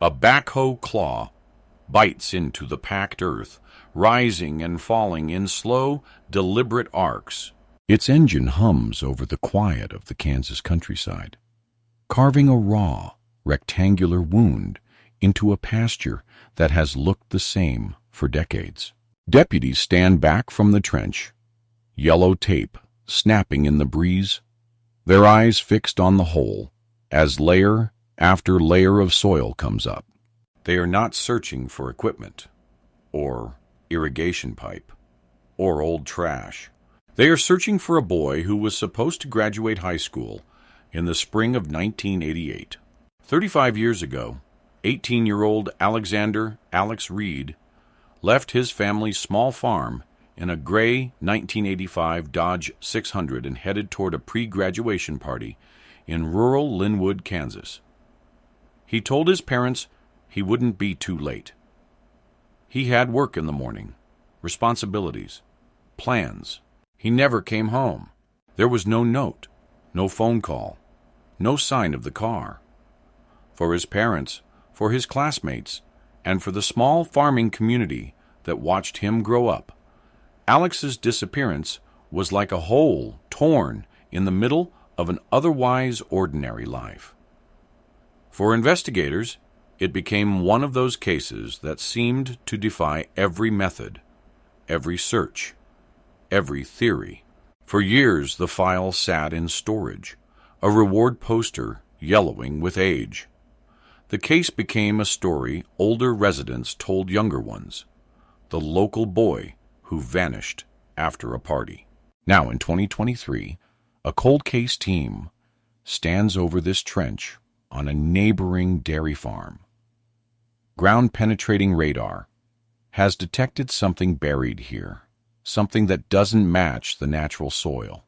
A backhoe claw bites into the packed earth, rising and falling in slow, deliberate arcs. Its engine hums over the quiet of the Kansas countryside, carving a raw, rectangular wound into a pasture that has looked the same for decades. Deputies stand back from the trench, yellow tape snapping in the breeze, their eyes fixed on the hole as layer after layer of soil comes up. They are not searching for equipment, or irrigation pipe, or old trash. They are searching for a boy who was supposed to graduate high school in the spring of 1988. 35 years ago, 18-year-old Alex Reid left his family's small farm in a gray 1985 Dodge 600 and headed toward a pre-graduation party in rural Linwood, Kansas. He told his parents he wouldn't be too late. He had work in the morning, responsibilities, plans. He never came home. There was no note, no phone call, no sign of the car. For his parents, for his classmates, and for the small farming community that watched him grow up, Alex's disappearance was like a hole torn in the middle of an otherwise ordinary life. For investigators, it became one of those cases that seemed to defy every method, every search, every theory. For years, the file sat in storage, a reward poster yellowing with age. The case became a story older residents told younger ones, the local boy who vanished after a party. Now, in 2023, a cold case team stands over this trench on a neighboring dairy farm. Ground-penetrating radar has detected something buried here, something that doesn't match the natural soil.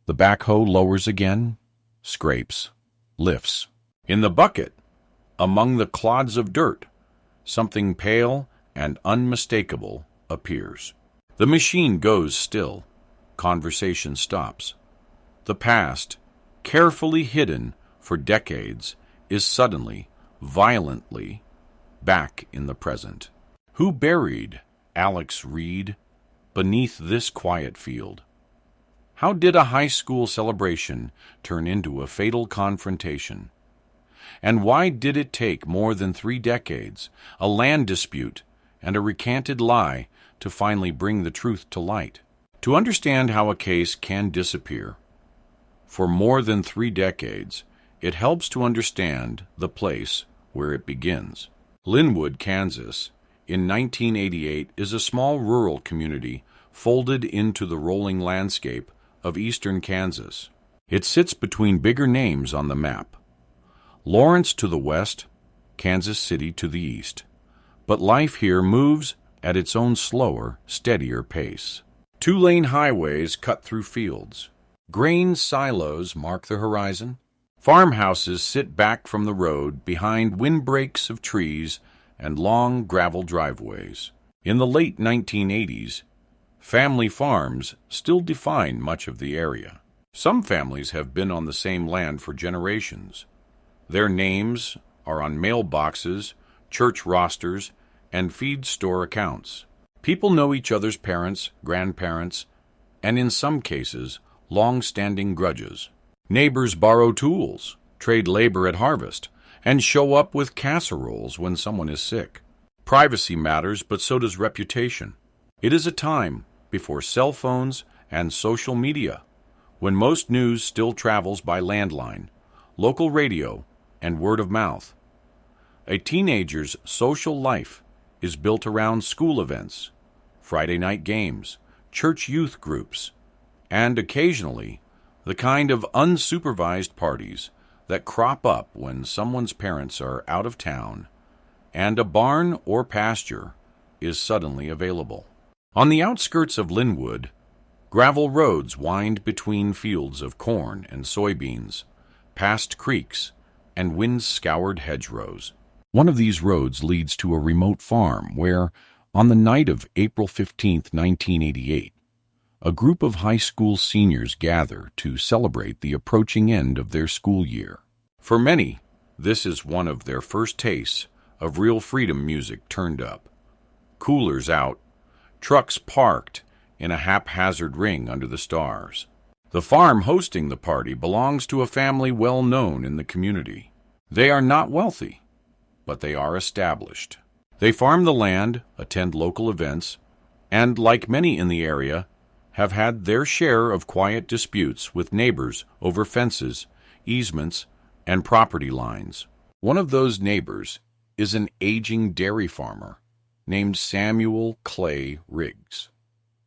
The backhoe lowers again, scrapes, lifts. In the bucket, among the clods of dirt, something pale and unmistakable appears. The machine goes still. Conversation stops. The past, carefully hidden for decades, is suddenly, violently, back in the present. Who buried Alex Reid beneath this quiet field? How did a high school celebration turn into a fatal confrontation? And why did it take more than 3 decades, a land dispute, and a recanted lie to finally bring the truth to light? To understand how a case can disappear for more than 3 decades, it helps to understand the place where it begins. Linwood, Kansas, in 1988 is a small rural community folded into the rolling landscape of eastern Kansas. It sits between bigger names on the map. Lawrence to the west, Kansas City to the east. But life here moves at its own slower, steadier pace. 2-lane highways cut through fields. Grain silos mark the horizon. Farmhouses sit back from the road behind windbreaks of trees and long gravel driveways. In the late 1980s, family farms still define much of the area. Some families have been on the same land for generations. Their names are on mailboxes, church rosters, and feed store accounts. People know each other's parents, grandparents, and in some cases, long-standing grudges. Neighbors borrow tools, trade labor at harvest, and show up with casseroles when someone is sick. Privacy matters, but so does reputation. It is a time before cell phones and social media, when most news still travels by landline, local radio, and word of mouth. A teenager's social life is built around school events, Friday night games, church youth groups, and occasionally the kind of unsupervised parties that crop up when someone's parents are out of town and a barn or pasture is suddenly available. On the outskirts of Linwood, gravel roads wind between fields of corn and soybeans, past creeks, and wind-scoured hedgerows. One of these roads leads to a remote farm where, on the night of April 15, 1988, a group of high school seniors gather to celebrate the approaching end of their school year. For many, This is one of their first tastes of real freedom music turned up. Coolers out, trucks parked in a haphazard ring under the stars. The farm hosting the party belongs to a family well known in the community. They are not wealthy, but they are established. They farm the land, attend local events, and, like many in the area, have had their share of quiet disputes with neighbors over fences, easements, and property lines. One of those neighbors is an aging dairy farmer named Samuel Clay Riggs,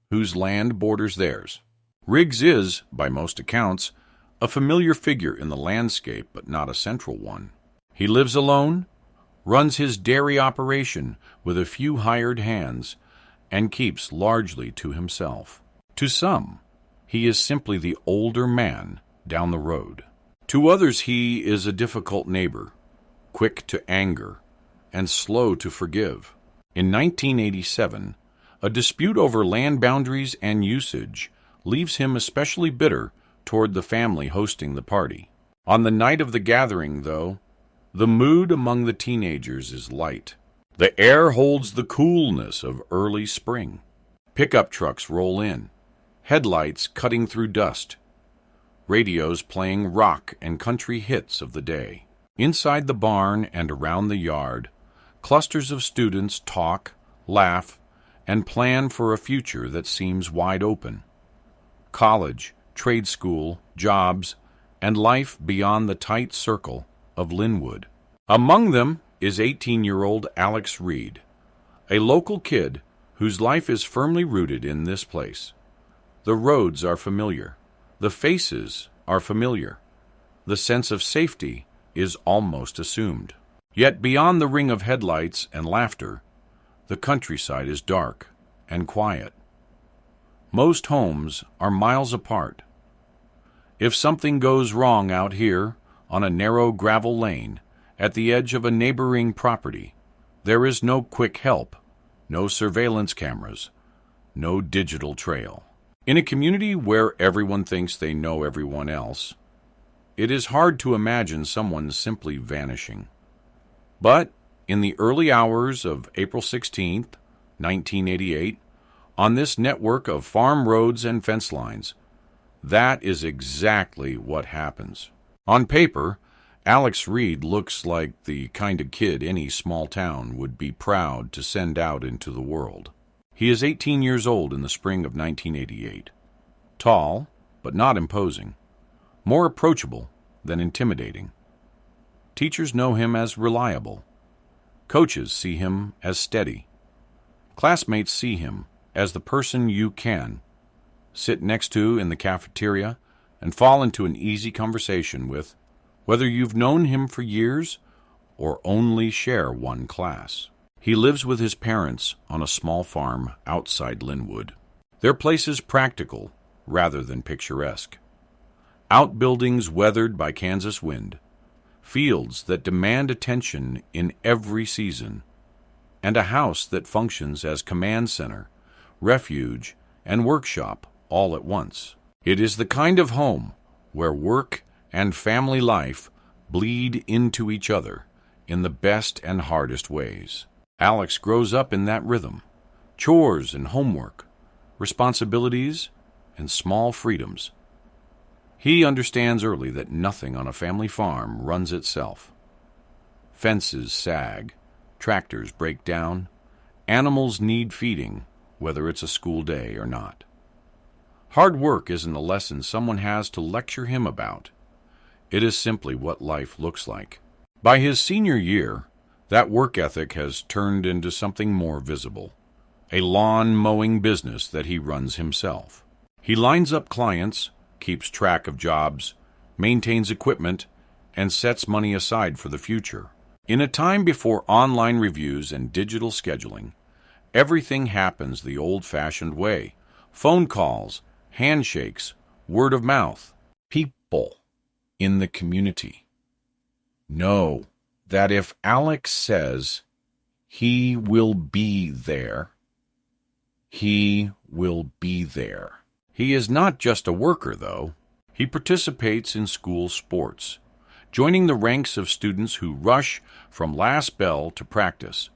whose land borders theirs. Riggs is, by most accounts, a familiar figure in the landscape, but not a central one. He lives alone, runs his dairy operation with a few hired hands, and keeps largely to himself. To some, he is simply the older man down the road. To others, he is a difficult neighbor, quick to anger, and slow to forgive. In 1987, a dispute over land boundaries and usage leaves him especially bitter toward the family hosting the party. On the night of the gathering, though, the mood among the teenagers is light. The air holds the coolness of early spring. Pickup trucks roll in, headlights cutting through dust, radios playing rock and country hits of the day. Inside the barn and around the yard, clusters of students talk, laugh, and plan for a future that seems wide open. College, trade school, jobs, and life beyond the tight circle of Linwood. Among them is 18-year-old Alex Reid, a local kid whose life is firmly rooted in this place. The roads are familiar. The faces are familiar. The sense of safety is almost assumed. Yet beyond the ring of headlights and laughter, the countryside is dark and quiet. Most homes are miles apart. If something goes wrong out here on a narrow gravel lane at the edge of a neighboring property, there is no quick help, no surveillance cameras, no digital trail. In a community where everyone thinks they know everyone else, it is hard to imagine someone simply vanishing. But in the early hours of April 16th, 1988, on this network of farm roads and fence lines, that is exactly what happens. On paper, Alex Reid looks like the kind of kid any small town would be proud to send out into the world. He is 18 years old in the spring of 1988. Tall, but not imposing. More approachable than intimidating. Teachers know him as reliable. Coaches see him as steady. Classmates see him as the person you can sit next to in the cafeteria and fall into an easy conversation with, whether you've known him for years or only share one class. He lives with his parents on a small farm outside Linwood. Their place is practical rather than picturesque. Outbuildings weathered by Kansas wind, fields that demand attention in every season, and a house that functions as command center, refuge, and workshop all at once. It is the kind of home where work and family life bleed into each other in the best and hardest ways. Alex grows up in that rhythm. Chores and homework, responsibilities and small freedoms. He understands early that nothing on a family farm runs itself. Fences sag, tractors break down, animals need feeding, whether it's a school day or not. Hard work isn't a lesson someone has to lecture him about. It is simply what life looks like. By his senior year, that work ethic has turned into something more visible, a lawn mowing business that he runs himself. He lines up clients, keeps track of jobs, maintains equipment, and sets money aside for the future. In a time before online reviews and digital scheduling, everything happens the old-fashioned way. Phone calls, handshakes, word of mouth. People in the community know that if Alex says he will be there, he will be there. He is not just a worker, though. He participates in school sports, joining the ranks of students who rush from last bell to practice,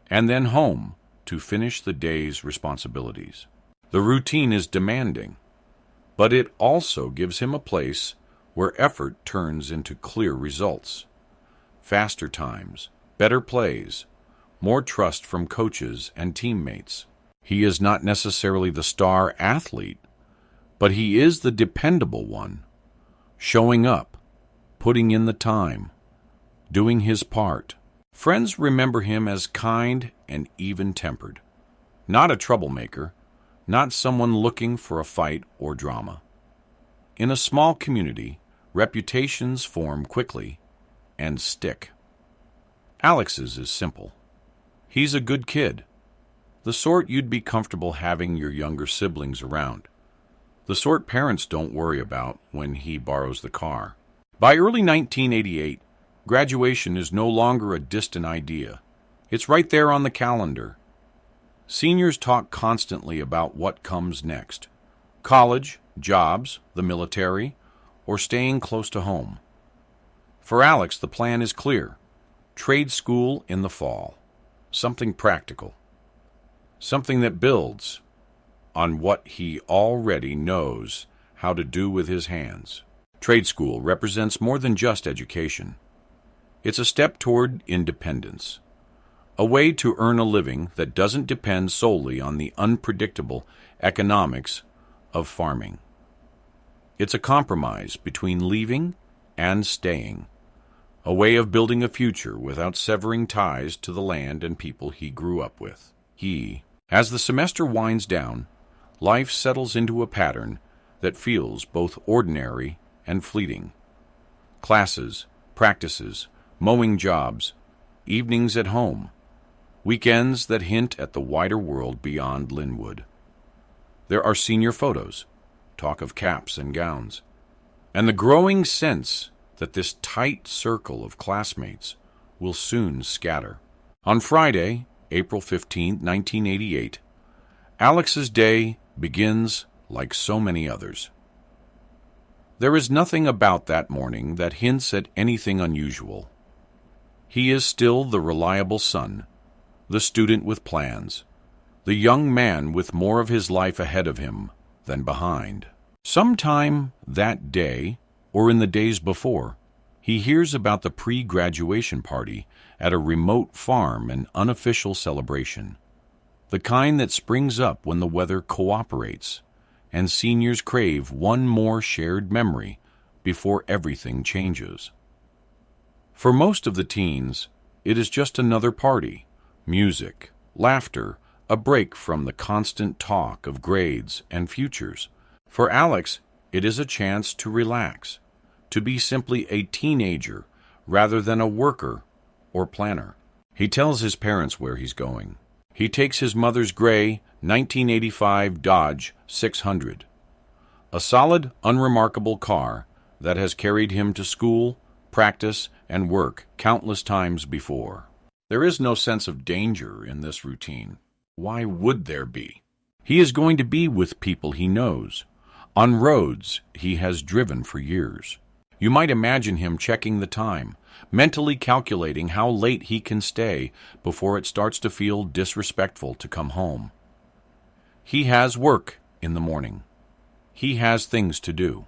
and then home to finish the day's responsibilities. The routine is demanding, but it also gives him a place where effort turns into clear results. Faster times, better plays, more trust from coaches and teammates. He is not necessarily the star athlete, but he is the dependable one, showing up, putting in the time, doing his part. Friends remember him as kind and even-tempered, not a troublemaker, not someone looking for a fight or drama. In a small community, reputations form quickly and stick. Alex's is simple. He's a good kid, the sort you'd be comfortable having your younger siblings around, the sort parents don't worry about when he borrows the car. By early 1988, graduation is no longer a distant idea. It's right there on the calendar. Seniors talk constantly about what comes next: college, jobs, the military, or staying close to home. For Alex, the plan is clear: trade school in the fall. Something practical. Something that builds on what he already knows how to do with his hands. Trade school represents more than just education. It's a step toward independence, a way to earn a living that doesn't depend solely on the unpredictable economics of farming. It's a compromise between leaving and staying, a way of building a future without severing ties to the land and people he grew up with. As the semester winds down, life settles into a pattern that feels both ordinary and fleeting. Classes, practices, mowing jobs, evenings at home, weekends that hint at the wider world beyond Linwood. There are senior photos, talk of caps and gowns, and the growing sense that this tight circle of classmates will soon scatter. On Friday, April 15, 1988, Alex's day begins like so many others. There is nothing about that morning that hints at anything unusual. He is still the reliable son, the student with plans, the young man with more of his life ahead of him than behind. Sometime that day, or in the days before, he hears about the pre-graduation party at a remote farm, an unofficial celebration, the kind that springs up when the weather cooperates and seniors crave one more shared memory before everything changes. For most of the teens, it is just another party, music, laughter, a break from the constant talk of grades and futures. For Alex, it is a chance to relax, to be simply a teenager rather than a worker or planner. He tells his parents where he's going. He takes his mother's gray 1985 Dodge 600, a solid, unremarkable car that has carried him to school, practice, and work countless times before. There is no sense of danger in this routine. Why would there be? He is going to be with people he knows, on roads he has driven for years. You might imagine him checking the time, mentally calculating how late he can stay before it starts to feel disrespectful to come home. He has work in the morning. He has things to do.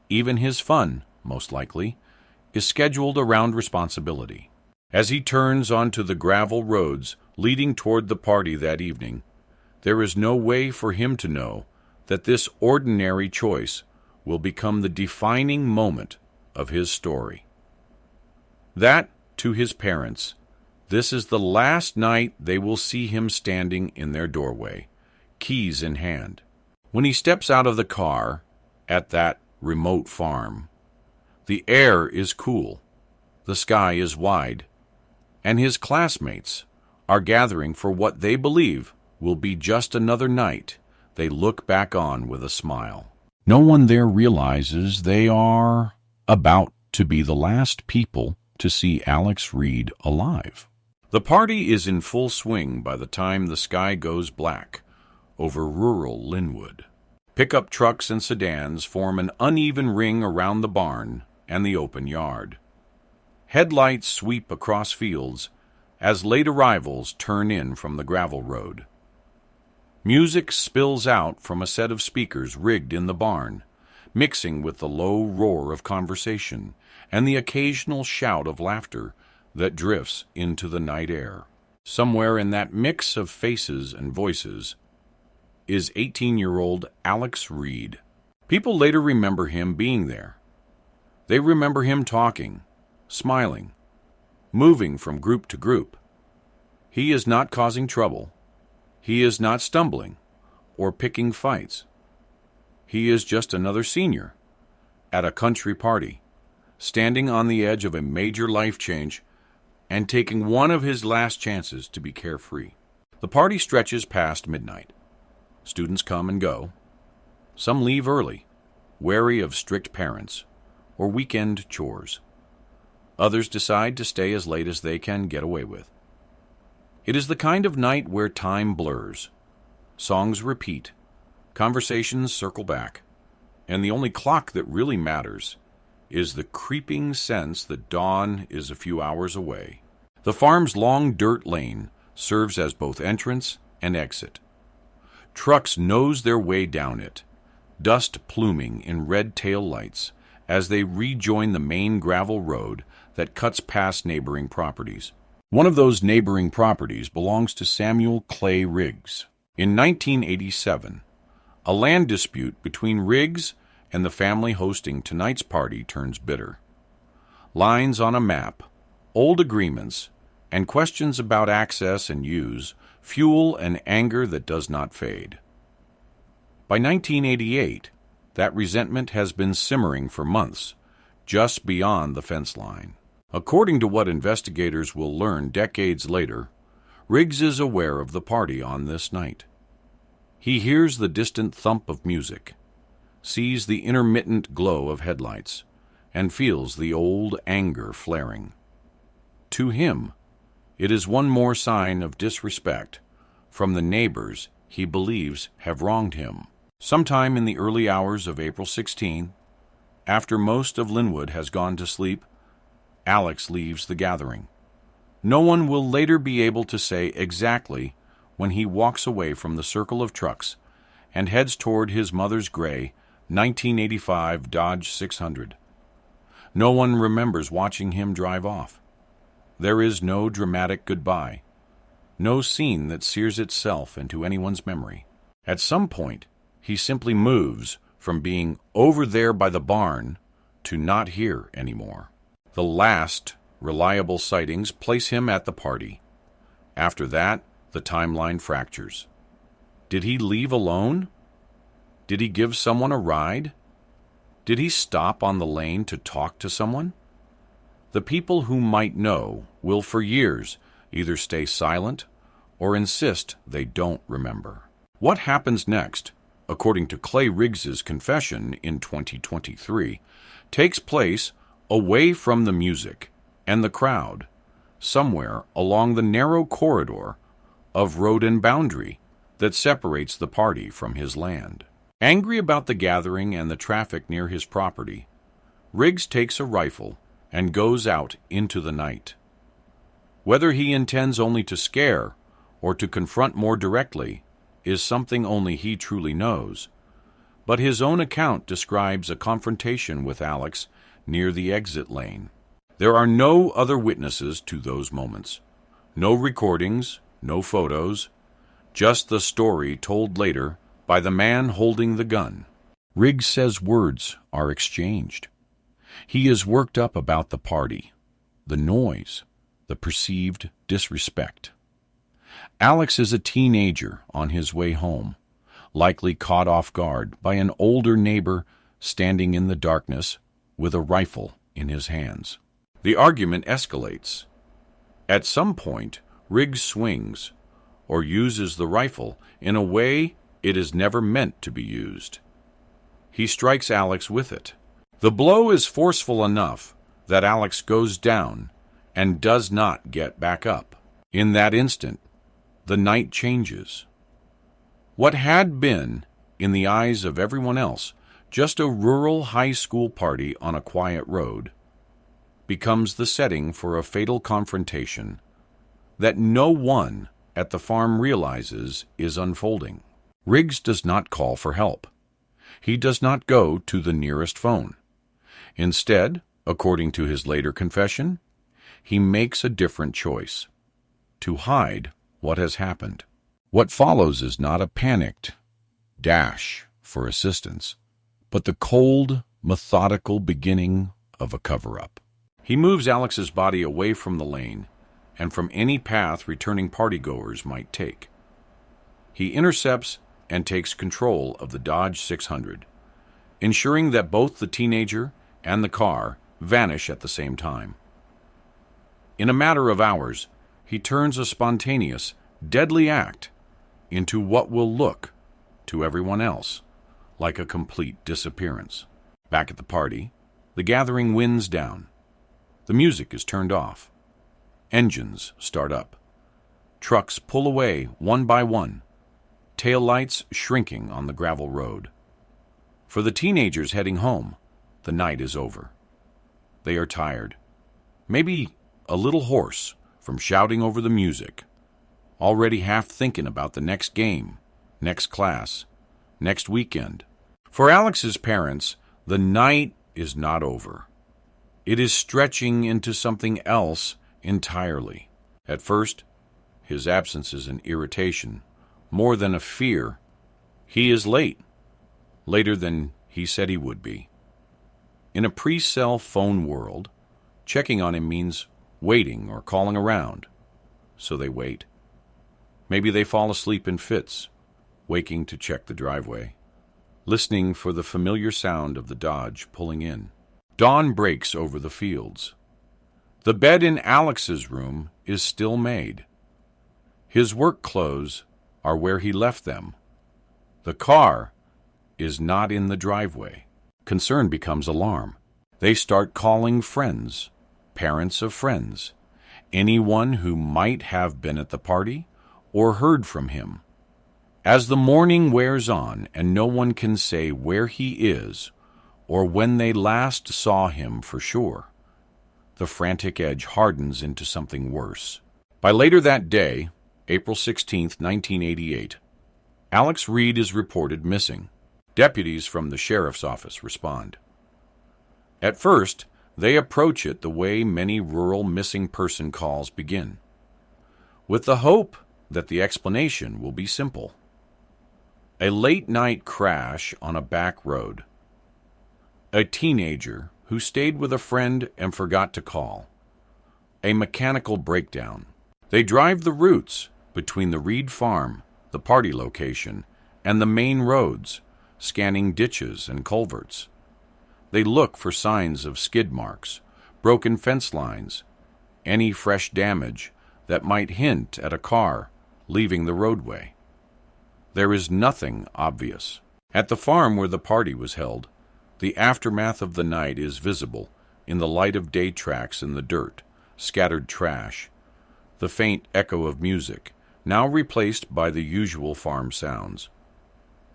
Even his fun, most likely, is scheduled around responsibility. As he turns onto the gravel roads leading toward the party that evening, there is no way for him to know that this ordinary choice will become the defining moment of his story. That, to his parents, this is the last night they will see him standing in their doorway, keys in hand. When he steps out of the car at that remote farm, the air is cool, the sky is wide, and his classmates are gathering for what they believe will be just another night they look back on with a smile. No one there realizes they are about to be the last people to see Alex Reid alive. The party is in full swing by the time the sky goes black over rural Linwood. Pickup trucks and sedans form an uneven ring around the barn, and the open yard. Headlights sweep across fields as late arrivals turn in from the gravel road. Music spills out from a set of speakers rigged in the barn, mixing with the low roar of conversation and the occasional shout of laughter that drifts into the night air. Somewhere in that mix of faces and voices is 18-year-old Alex Reid. People later remember him being there. They remember him talking, smiling, moving from group to group. He is not causing trouble. He is not stumbling or picking fights. He is just another senior at a country party, standing on the edge of a major life change and taking one of his last chances to be carefree. The party stretches past midnight. Students come and go. Some leave early, wary of strict parents or weekend chores. Others decide to stay as late as they can get away with. It is the kind of night where time blurs. Songs repeat, conversations circle back, and the only clock that really matters is the creeping sense that dawn is a few hours away. The farm's long dirt lane serves as both entrance and exit. Trucks nose their way down it, dust pluming in red tail lights as they rejoin the main gravel road that cuts past neighboring properties. One of those neighboring properties belongs to Samuel Clay Riggs. In 1987, a land dispute between Riggs and the family hosting tonight's party turns bitter. Lines on a map, old agreements, and questions about access and use fuel an anger that does not fade. By 1988, that resentment has been simmering for months, just beyond the fence line. According to what investigators will learn decades later, Riggs is aware of the party on this night. He hears the distant thump of music, sees the intermittent glow of headlights, and feels the old anger flaring. To him, it is one more sign of disrespect from the neighbors he believes have wronged him. Sometime in the early hours of April 16, after most of Linwood has gone to sleep, Alex leaves the gathering. No one will later be able to say exactly when he walks away from the circle of trucks and heads toward his mother's gray 1985 Dodge 600. No one remembers watching him drive off. There is no dramatic goodbye, no scene that sears itself into anyone's memory. At some point, he simply moves from being over there by the barn to not here anymore. The last reliable sightings place him at the party. After that, the timeline fractures. Did he leave alone? Did he give someone a ride? Did he stop on the lane to talk to someone? The people who might know will for years either stay silent or insist they don't remember. What happens next, according to Clay Riggs's confession in 2023, takes place away from the music and the crowd, somewhere along the narrow corridor of road and boundary that separates the party from his land. Angry about the gathering and the traffic near his property, Riggs takes a rifle and goes out into the night. Whether he intends only to scare or to confront more directly is something only he truly knows, but his own account describes a confrontation with Alex near the exit lane. There are no other witnesses to those moments. No recordings, no photos, just the story told later by the man holding the gun. Riggs says words are exchanged. He is worked up about the party, the noise, the perceived disrespect. Alex is a teenager on his way home, likely caught off guard by an older neighbor standing in the darkness with a rifle in his hands. The argument escalates. At some point, Riggs swings or uses the rifle in a way it is never meant to be used. He strikes Alex with it. The blow is forceful enough that Alex goes down and does not get back up. In that instant, the night changes. What had been, in the eyes of everyone else, Just a rural high school party on a quiet road becomes the setting for a fatal confrontation that no one at the farm realizes is unfolding. Riggs does not call for help. He does not go to the nearest phone. Instead, according to his later confession, he makes a different choice: to hide what has happened. What follows is not a panicked dash for assistance, but the cold, methodical beginning of a cover-up. He moves Alex's body away from the lane and from any path returning partygoers might take. He intercepts and takes control of the Dodge 600, ensuring that both the teenager and the car vanish at the same time. In a matter of hours, he turns a spontaneous, deadly act into what will look, to everyone else, like a complete disappearance. Back at the party, the gathering winds down. The music is turned off. Engines start up. Trucks pull away one by one, tail lights shrinking on the gravel road. For the teenagers heading home, the night is over. They are tired, maybe a little hoarse from shouting over the music, already half thinking about the next game, next class, next weekend. For Alex's parents, the night is not over. It is stretching into something else entirely. At first, his absence is an irritation, more than a fear. He is late, later than he said he would be. In a pre-cell phone world, checking on him means waiting or calling around. So they wait. Maybe they fall asleep in fits, waking to check the driveway, listening for the familiar sound of the Dodge pulling in. Dawn breaks over the fields. The bed in Alex's room is still made. His work clothes are where he left them. The car is not in the driveway. Concern becomes alarm. They start calling friends, parents of friends, anyone who might have been at the party or heard from him. As the morning wears on and no one can say where he is or when they last saw him for sure, the frantic edge hardens into something worse. By later that day, April 16, 1988, Alex Reid is reported missing. Deputies from the sheriff's office respond. At first, they approach it the way many rural missing person calls begin, with the hope that the explanation will be simple. A late-night crash on a back road. A teenager who stayed with a friend and forgot to call. A mechanical breakdown. They drive the routes between the Reid farm, the party location, and the main roads, scanning ditches and culverts. They look for signs of skid marks, broken fence lines, any fresh damage that might hint at a car leaving the roadway. There is nothing obvious. At the farm where the party was held, the aftermath of the night is visible in the light of day tracks in the dirt, scattered trash, the faint echo of music, now replaced by the usual farm sounds.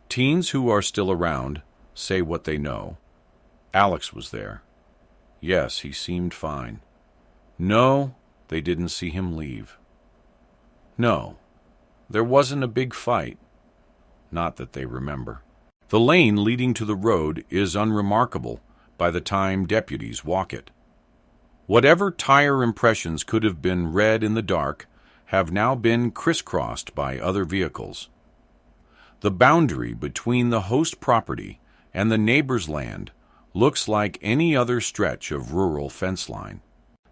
Teens who are still around say what they know. Alex was there. Yes, he seemed fine. No, they didn't see him leave. No, there wasn't a big fight. Not that they remember. The lane leading to the road is unremarkable by the time deputies walk it. Whatever tire impressions could have been read in the dark have now been crisscrossed by other vehicles. The boundary between the host property and the neighbor's land looks like any other stretch of rural fence line.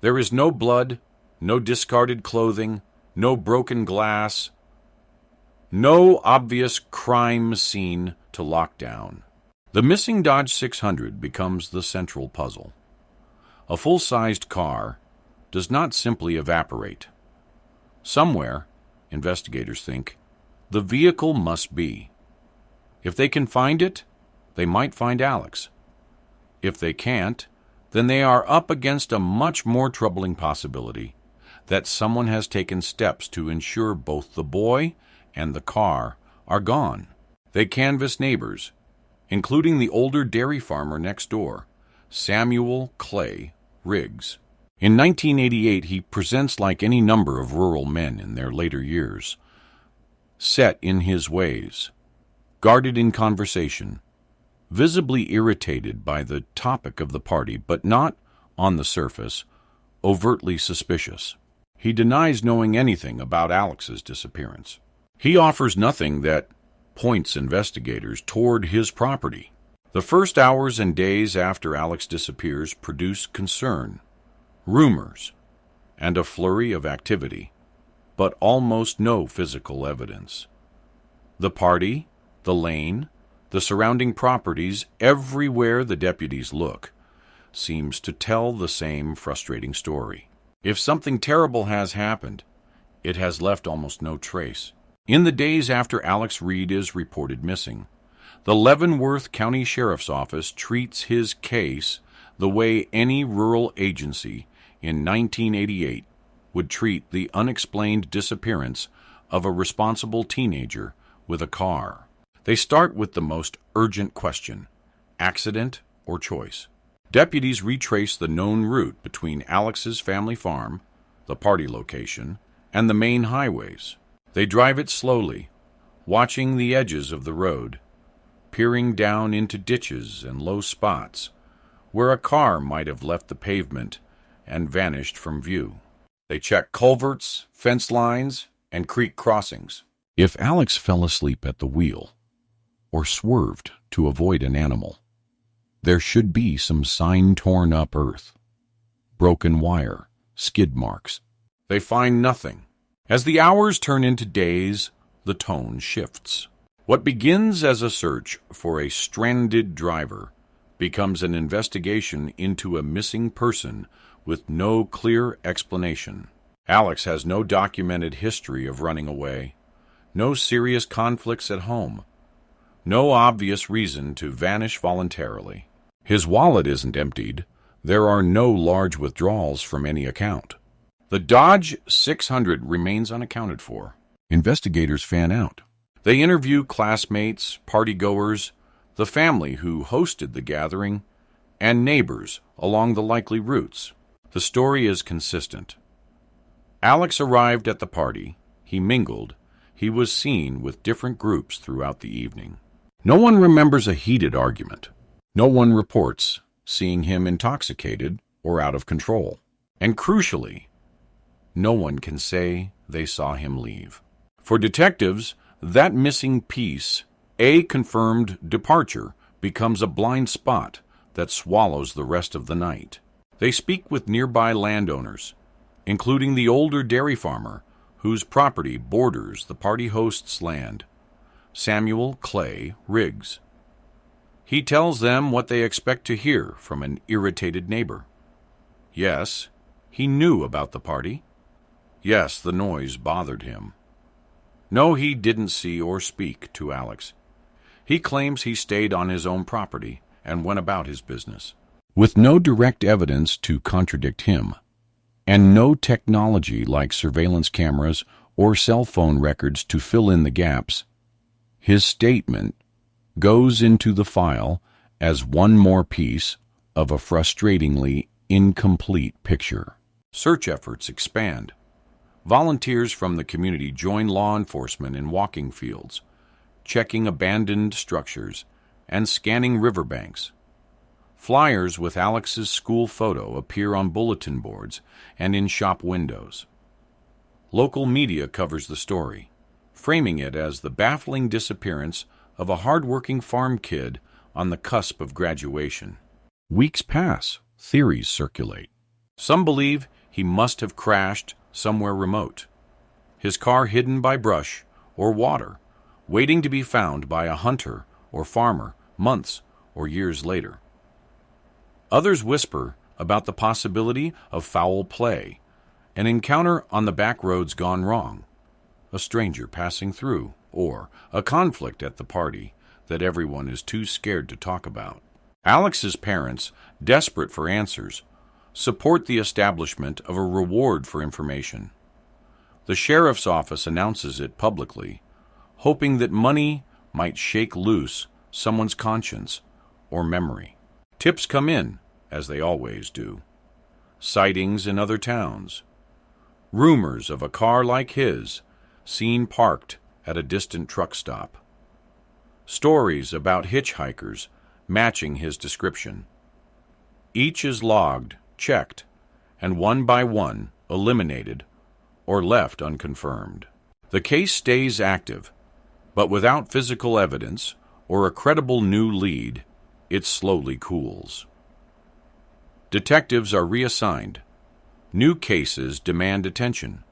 There is no blood, no discarded clothing, no broken glass, no obvious crime scene to lock down. The missing Dodge 600 becomes the central puzzle. A full-sized car does not simply evaporate. Somewhere, investigators think, the vehicle must be. If they can find it, they might find Alex. If they can't, then they are up against a much more troubling possibility that someone has taken steps to ensure both the boy and the car are gone. They canvass neighbors, including the older dairy farmer next door, Samuel Clay Riggs. In 1988, he presents like any number of rural men in their later years, set in his ways, guarded in conversation, visibly irritated by the topic of the party, but not, on the surface, overtly suspicious. He denies knowing anything about Alex's disappearance. He offers nothing that points investigators toward his property. The first hours and days after Alex disappears produce concern, rumors, and a flurry of activity, but almost no physical evidence. The party, the lane, the surrounding properties, everywhere the deputies look, seems to tell the same frustrating story. If something terrible has happened, it has left almost no trace. In the days after Alex Reid is reported missing, the Leavenworth County Sheriff's Office treats his case the way any rural agency in 1988 would treat the unexplained disappearance of a responsible teenager with a car. They start with the most urgent question: accident or choice? Deputies retrace the known route between Alex's family farm, the party location, and the main highways. They drive it slowly, watching the edges of the road, peering down into ditches and low spots where a car might have left the pavement and vanished from view. They check culverts, fence lines, and creek crossings. If Alex fell asleep at the wheel or swerved to avoid an animal, there should be some sign: torn up earth, broken wire, skid marks. They find nothing. As the hours turn into days, the tone shifts. What begins as a search for a stranded driver becomes an investigation into a missing person with no clear explanation. Alex has no documented history of running away, no serious conflicts at home, no obvious reason to vanish voluntarily. His wallet isn't emptied. There are no large withdrawals from any account. The Dodge 600 remains unaccounted for. Investigators fan out. They interview classmates, partygoers, the family who hosted the gathering, and neighbors along the likely routes. The story is consistent. Alex arrived at the party. He mingled. He was seen with different groups throughout the evening. No one remembers a heated argument. No one reports seeing him intoxicated or out of control. And crucially, no one can say they saw him leave. For detectives, that missing piece, a confirmed departure, becomes a blind spot that swallows the rest of the night. They speak with nearby landowners, including the older dairy farmer whose property borders the party host's land, Samuel Clay Riggs. He tells them what they expect to hear from an irritated neighbor. Yes, he knew about the party. Yes, the noise bothered him. No, he didn't see or speak to Alex. He claims he stayed on his own property and went about his business. With no direct evidence to contradict him, and no technology like surveillance cameras or cell phone records to fill in the gaps, his statement goes into the file as one more piece of a frustratingly incomplete picture. Search efforts expand. Volunteers from the community join law enforcement in walking fields, checking abandoned structures, and scanning riverbanks. Flyers with Alex's school photo appear on bulletin boards and in shop windows. Local media covers the story, framing it as the baffling disappearance of a hardworking farm kid on the cusp of graduation. Weeks pass. Theories circulate. Some believe he must have crashed somewhere remote, his car hidden by brush or water, waiting to be found by a hunter or farmer months or years later. Others whisper about the possibility of foul play, an encounter on the back roads gone wrong, a stranger passing through, or a conflict at the party that everyone is too scared to talk about. Alex's parents, desperate for answers, support the establishment of a reward for information. The sheriff's office announces it publicly, hoping that money might shake loose someone's conscience, or memory. Tips come in, as they always do. Sightings in other towns. Rumors of a car like his, seen parked at a distant truck stop. Stories about hitchhikers matching his description. Each is logged, checked, and one by one eliminated or left unconfirmed. The case stays active, but without physical evidence or a credible new lead, it slowly cools. Detectives are reassigned. New cases demand attention.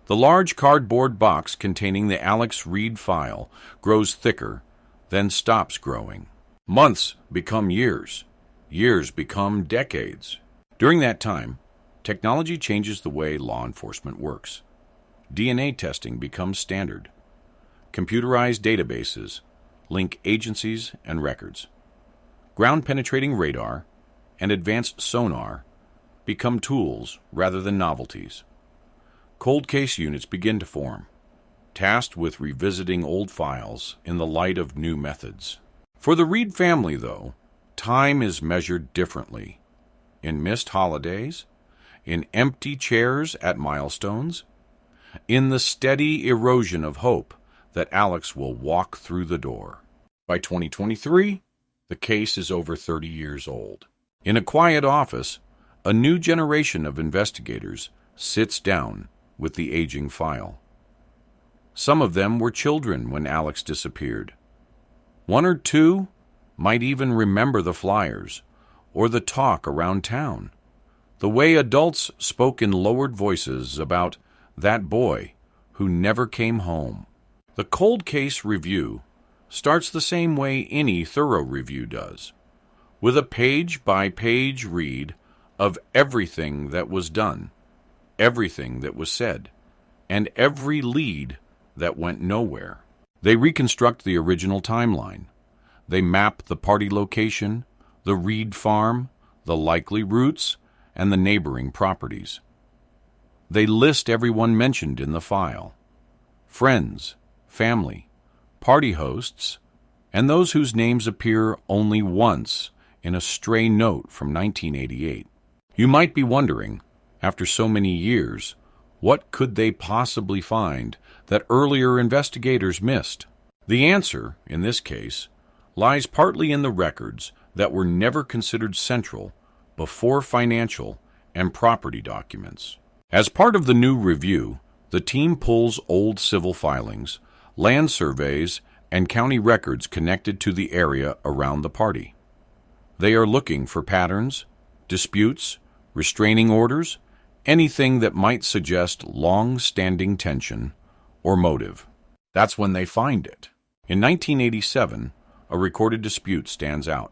The large cardboard box containing the Alex Reid file grows thicker, then stops growing. Months become years. Years become decades. During that time, technology changes the way law enforcement works. DNA testing becomes standard. Computerized databases link agencies and records. Ground-penetrating radar and advanced sonar become tools rather than novelties. Cold case units begin to form, tasked with revisiting old files in the light of new methods. For the Reid family, though, time is measured differently. In missed holidays, in empty chairs at milestones, in the steady erosion of hope that Alex will walk through the door. By 2023, the case is over 30 years old. In a quiet office, a new generation of investigators sits down with the aging file. Some of them were children when Alex disappeared. One or two might even remember the flyers or the talk around town, the way adults spoke in lowered voices about that boy who never came home. The cold case review starts the same way any thorough review does, with a page-by-page read of everything that was done, everything that was said, and every lead that went nowhere. They reconstruct the original timeline. They map the party location, the Reid farm, the likely routes, and the neighboring properties. They list everyone mentioned in the file: friends, family, party hosts, and those whose names appear only once in a stray note from 1988. You might be wondering, after so many years, what could they possibly find that earlier investigators missed? The answer, in this case, lies partly in the records that were never considered central before financial and property documents. As part of the new review, the team pulls old civil filings, land surveys, and county records connected to the area around the party. They are looking for patterns, disputes, restraining orders, anything that might suggest long-standing tension or motive. That's when they find it. In 1987, a recorded dispute stands out.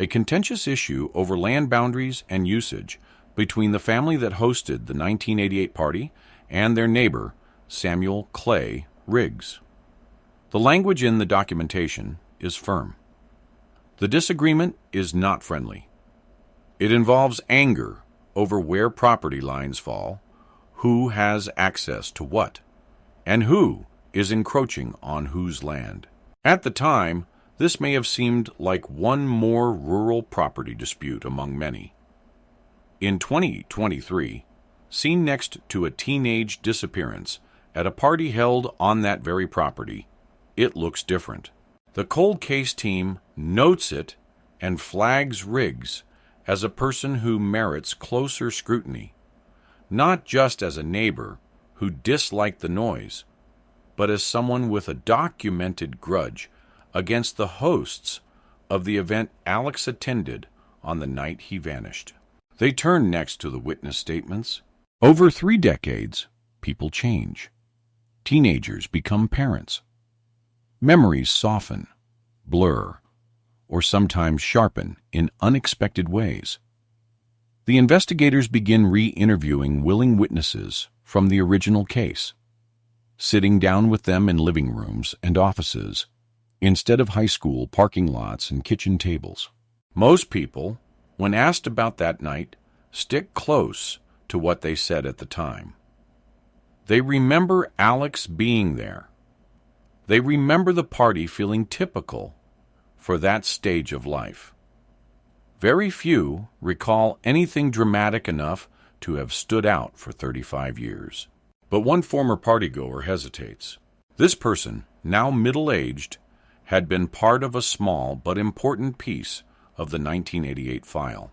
A contentious issue over land boundaries and usage between the family that hosted the 1988 party and their neighbor, Samuel Clay Riggs. The language in the documentation is firm. The disagreement is not friendly. It involves anger over where property lines fall, who has access to what, and who is encroaching on whose land. At the time, this may have seemed like one more rural property dispute among many. In 2023, seen next to a teenage disappearance at a party held on that very property, it looks different. The cold case team notes it and flags Riggs as a person who merits closer scrutiny, not just as a neighbor who disliked the noise, but as someone with a documented grudge against the hosts of the event Alex attended on the night he vanished. They turn next to the witness statements. Over 3 decades, people change. Teenagers become parents. Memories soften, blur, or sometimes sharpen in unexpected ways. The investigators begin re-interviewing willing witnesses from the original case, sitting down with them in living rooms and offices instead of high school parking lots and kitchen tables. Most people, when asked about that night, stick close to what they said at the time. They remember Alex being there. They remember the party feeling typical for that stage of life. Very few recall anything dramatic enough to have stood out for 35 years. But one former partygoer hesitates. This person, now middle-aged, had been part of a small but important piece of the 1988 file.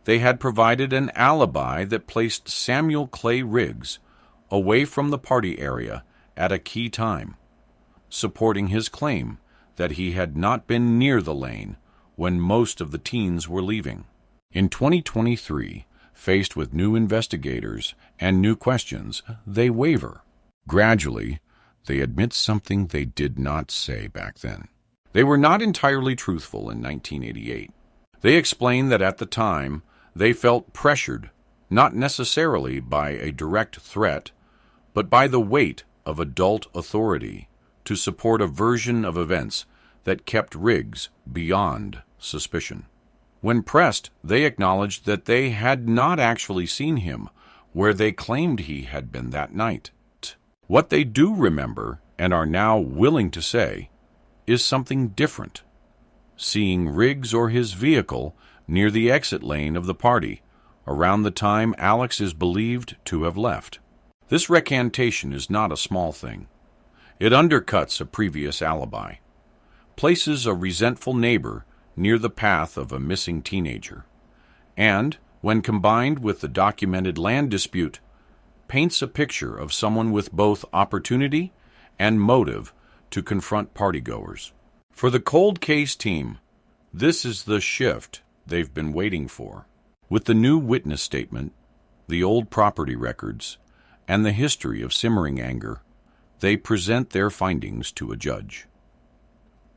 They had provided an alibi that placed Samuel Clay Riggs away from the party area at a key time, supporting his claim that he had not been near the lane when most of the teens were leaving. In 2023, faced with new investigators and new questions, they waver. Gradually, they admit something they did not say back then. They were not entirely truthful in 1988. They explain that at the time, they felt pressured, not necessarily by a direct threat, but by the weight of adult authority to support a version of events that kept Riggs beyond suspicion. When pressed, they acknowledged that they had not actually seen him where they claimed he had been that night. What they do remember and are now willing to say is something different. Seeing Riggs or his vehicle near the exit lane of the party around the time Alex is believed to have left. This recantation is not a small thing. It undercuts a previous alibi, places a resentful neighbor near the path of a missing teenager, and, when combined with the documented land dispute, paints a picture of someone with both opportunity and motive to confront partygoers. For the cold case team, this is the shift they've been waiting for. With the new witness statement, the old property records, and the history of simmering anger, they present their findings to a judge.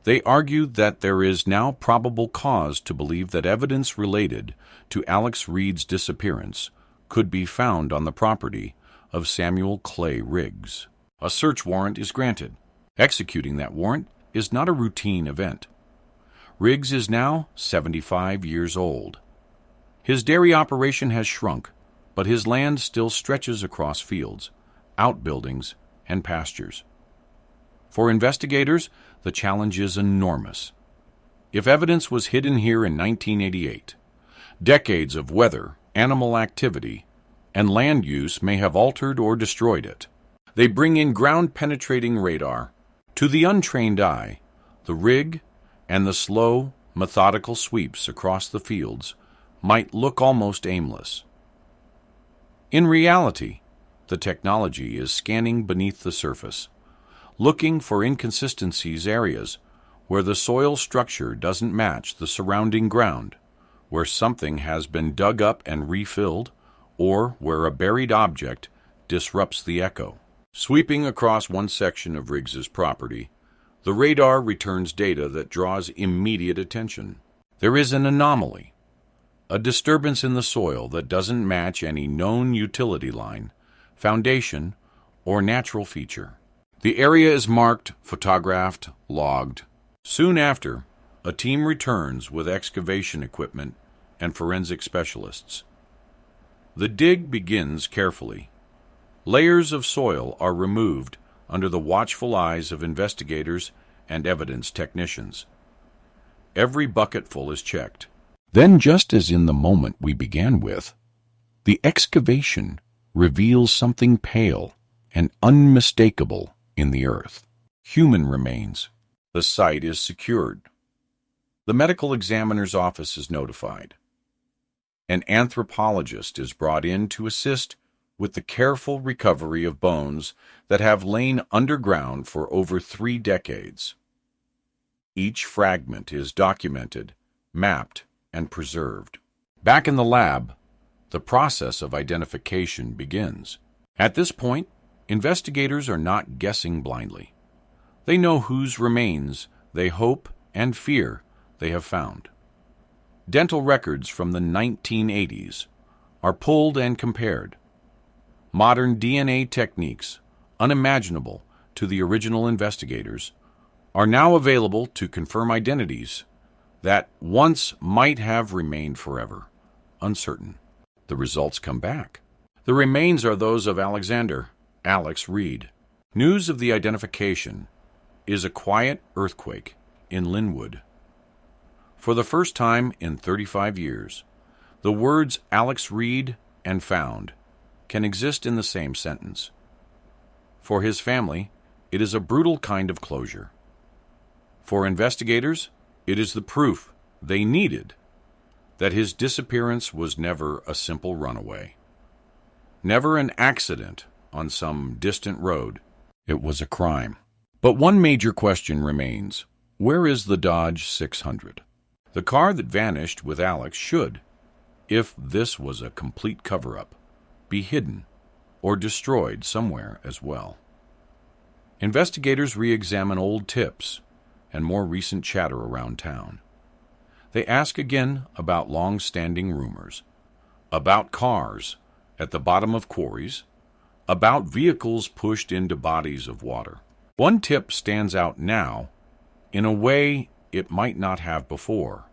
They argue that there is now probable cause to believe that evidence related to Alex Reid's disappearance could be found on the property of Samuel Clay Riggs. A search warrant is granted. Executing that warrant is not a routine event. Riggs is now 75 years old. His dairy operation has shrunk, but his land still stretches across fields, outbuildings, and pastures. For investigators, the challenge is enormous. If evidence was hidden here in 1988, decades of weather, animal activity, and land use may have altered or destroyed it. They bring in ground-penetrating radar. To the untrained eye, the rig and the slow, methodical sweeps across the fields might look almost aimless. In reality, the technology is scanning beneath the surface, looking for inconsistencies, areas where the soil structure doesn't match the surrounding ground, where something has been dug up and refilled, or where a buried object disrupts the echo. Sweeping across one section of Riggs's property, the radar returns data that draws immediate attention. There is an anomaly, a disturbance in the soil that doesn't match any known utility line, foundation, or natural feature. The area is marked, photographed, logged. Soon after, a team returns with excavation equipment and forensic specialists. The dig begins carefully. Layers of soil are removed under the watchful eyes of investigators and evidence technicians. Every bucketful is checked. Then, just as in the moment we began with, the excavation reveals something pale and unmistakable in the earth. Human remains. The site is secured. The medical examiner's office is notified. An anthropologist is brought in to assist with the careful recovery of bones that have lain underground for over 3 decades. Each fragment is documented, mapped, and preserved. Back in the lab, the process of identification begins. At this point, investigators are not guessing blindly. They know whose remains they hope and fear they have found. Dental records from the 1980s are pulled and compared. Modern DNA techniques, unimaginable to the original investigators, are now available to confirm identities that once might have remained forever uncertain. The results come back. The remains are those of Alex Reid. News of the identification is a quiet earthquake in Linwood. For the first time in 35 years, the words Alex Reid and found can exist in the same sentence. For his family, it is a brutal kind of closure. For investigators, it is the proof they needed that his disappearance was never a simple runaway, never an accident on some distant road. It was a crime. But one major question remains. Where is the Dodge 600? The car that vanished with Alex should, if this was a complete cover-up, be hidden or destroyed somewhere as well. Investigators re-examine old tips and more recent chatter around town. They ask again about long-standing rumors, about cars at the bottom of quarries, about vehicles pushed into bodies of water. One tip stands out now in a way it might not have before,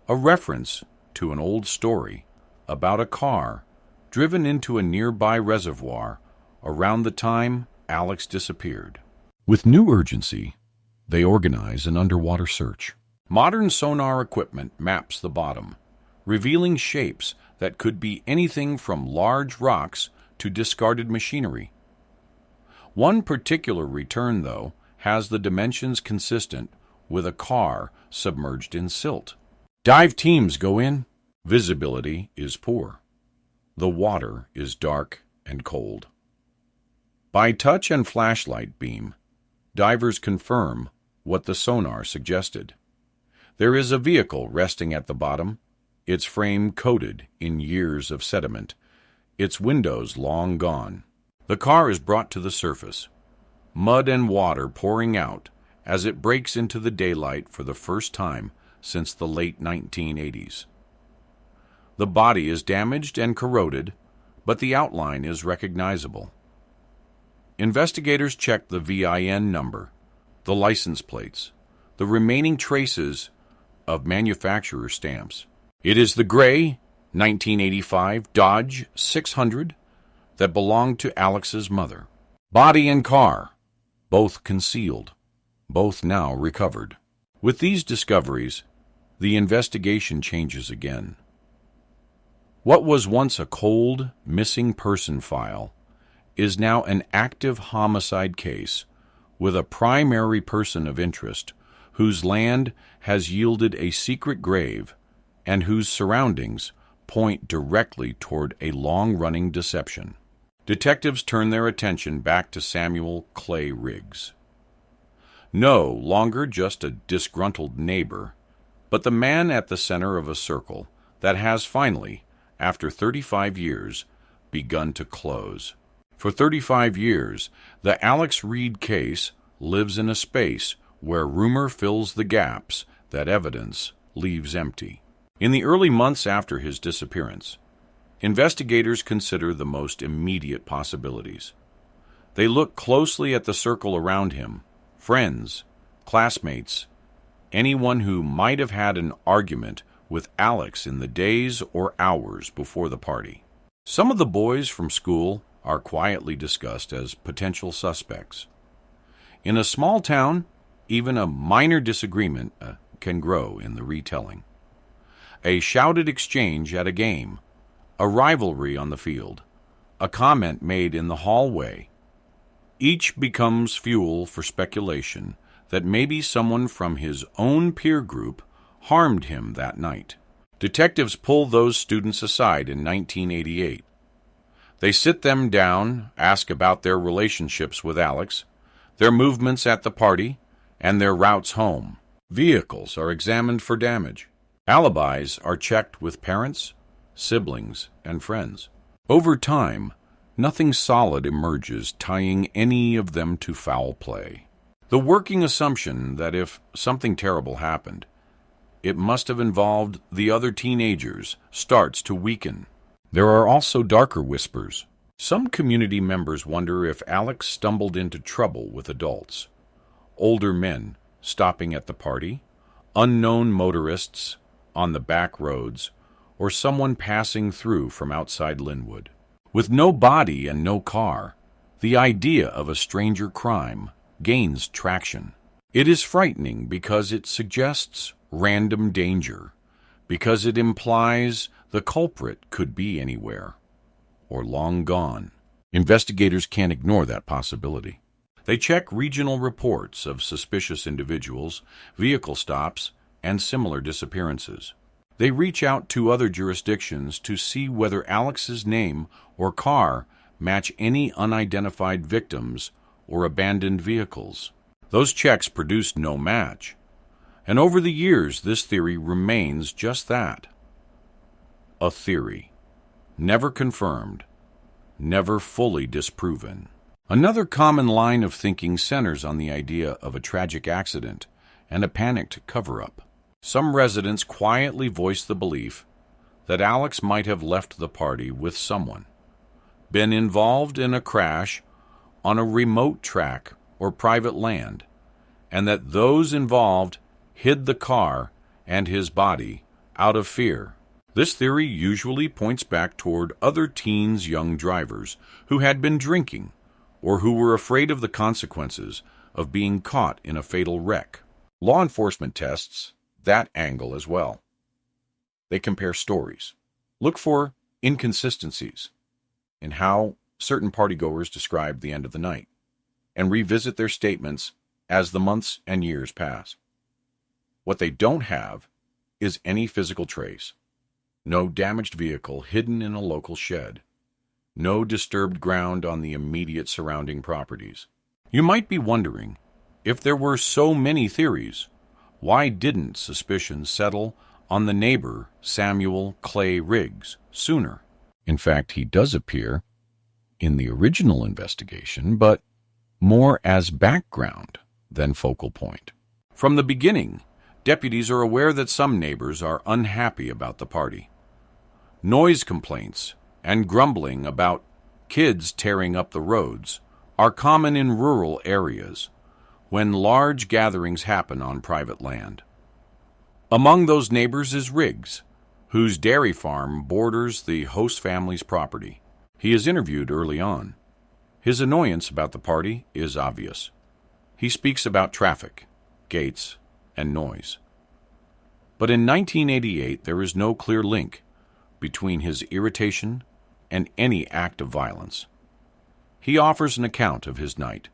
a reference to an old story about a car driven into a nearby reservoir around the time Alex disappeared. With new urgency, they organize an underwater search. Modern sonar equipment maps the bottom, revealing shapes that could be anything from large rocks to discarded machinery. One particular return, though, has the dimensions consistent with a car submerged in silt. Dive teams go in. Visibility is poor. The water is dark and cold. By touch and flashlight beam, divers confirm what the sonar suggested. There is a vehicle resting at the bottom, its frame coated in years of sediment, its windows long gone. The car is brought to the surface, mud and water pouring out as it breaks into the daylight for the first time since the late 1980s. The body is damaged and corroded, but the outline is recognizable. Investigators check the VIN number, the license plates, the remaining traces of manufacturer stamps. It is the gray 1985 Dodge 600 that belonged to Alex's mother. Body and car, both concealed, both now recovered. With these discoveries, the investigation changes again. What was once a cold, missing person file is now an active homicide case with a primary person of interest whose land has yielded a secret grave and whose surroundings point directly toward a long-running deception. Detectives turn their attention back to Samuel Clay Riggs. No longer just a disgruntled neighbor, but the man at the center of a circle that has finally, after 35 years, begun to close. For 35 years, the Alex Reid case lives in a space where rumor fills the gaps that evidence leaves empty. In the early months after his disappearance, investigators consider the most immediate possibilities. They look closely at the circle around him, friends, classmates, anyone who might have had an argument with Alex in the days or hours before the party. Some of the boys from school are quietly discussed as potential suspects. In a small town, even a minor disagreement can grow in the retelling. A shouted exchange at a game, a rivalry on the field, a comment made in the hallway. Each becomes fuel for speculation that maybe someone from his own peer group harmed him that night. Detectives pull those students aside in 1988. They sit them down, ask about their relationships with Alex, their movements at the party, and their routes home. Vehicles are examined for damage. Alibis are checked with parents, siblings, and friends. Over time, nothing solid emerges tying any of them to foul play. The working assumption that if something terrible happened, it must have involved the other teenagers starts to weaken. There are also darker whispers. Some community members wonder if Alex stumbled into trouble with adults. Older men stopping at the party, unknown motorists on the back roads, or someone passing through from outside Linwood. With no body and no car, the idea of a stranger crime gains traction. It is frightening because it suggests random danger, because it implies the culprit could be anywhere or long gone. Investigators can't ignore that possibility. They check regional reports of suspicious individuals, vehicle stops, and similar disappearances. They reach out to other jurisdictions to see whether Alex's name or car match any unidentified victims or abandoned vehicles. Those checks produced no match, and over the years this theory remains just that. A theory, never confirmed, never fully disproven. Another common line of thinking centers on the idea of a tragic accident and a panicked cover-up. Some residents quietly voice the belief that Alex might have left the party with someone, been involved in a crash on a remote track or private land, and that those involved hid the car and his body out of fear. This theory usually points back toward other teens, young drivers who had been drinking or who were afraid of the consequences of being caught in a fatal wreck. Law enforcement tests that angle as well. They compare stories, look for inconsistencies in how certain partygoers describe the end of the night, and revisit their statements as the months and years pass. What they don't have is any physical trace. No damaged vehicle hidden in a local shed. No disturbed ground on the immediate surrounding properties. You might be wondering, if there were so many theories, why didn't suspicion settle on the neighbor, Samuel Clay Riggs, sooner? In fact, he does appear in the original investigation, but more as background than focal point. From the beginning, deputies are aware that some neighbors are unhappy about the party. Noise complaints and grumbling about kids tearing up the roads are common in rural areas when large gatherings happen on private land. Among those neighbors is Riggs, whose dairy farm borders the host family's property. He is interviewed early on. His annoyance about the party is obvious. He speaks about traffic, gates, and noise. But in 1988, there is no clear link between his irritation and any act of violence. He offers an account of his night,